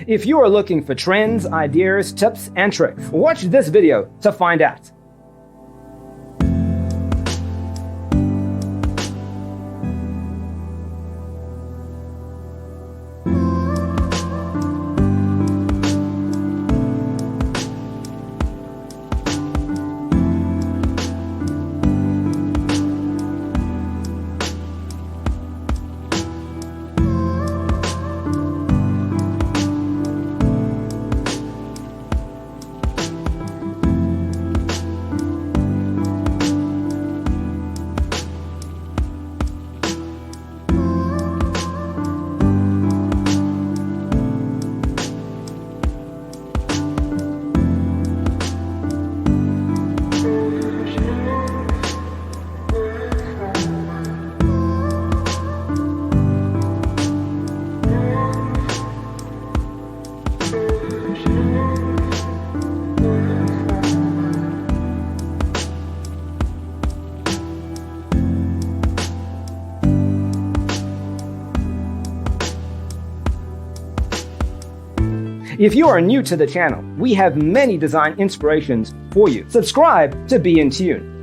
If you are looking for trends, ideas, tips, and tricks, watch this video to find out. If you are new to the channel, we have many design inspirations for you. Subscribe to be in tune.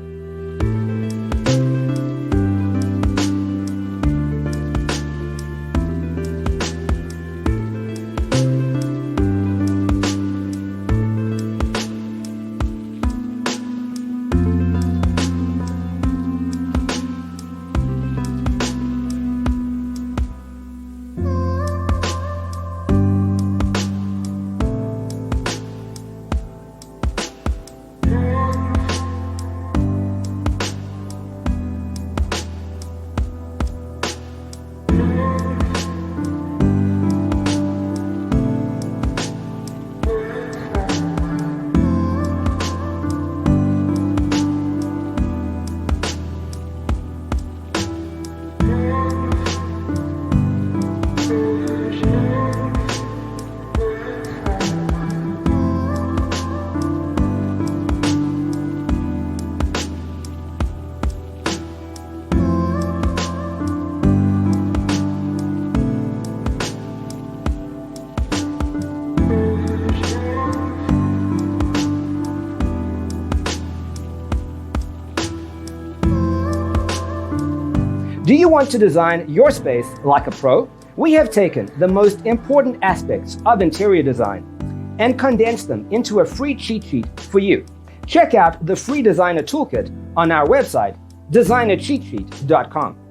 Do you want to design your space like a pro? We have taken the most important aspects of interior design and condensed them into a free cheat sheet for you. Check out the free designer toolkit on our website, designercheatsheet.com.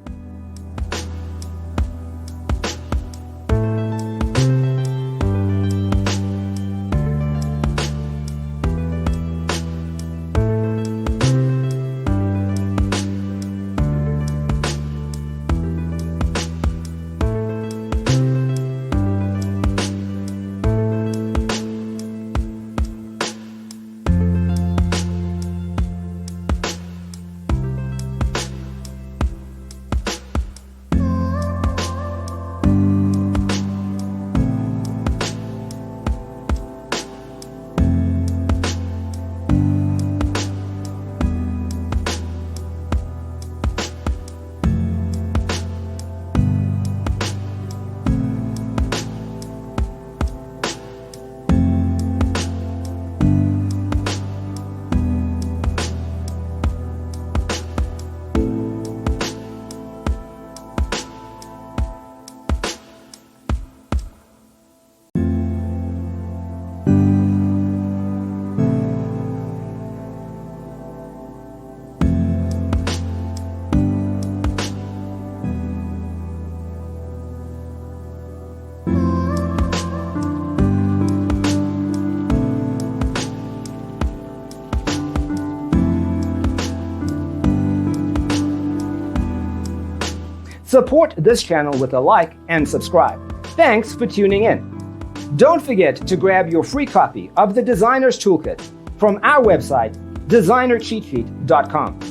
Support this channel with a like and subscribe. Thanks for tuning in. Don't forget to grab your free copy of the Designer's Toolkit from our website, designercheatsheet.com.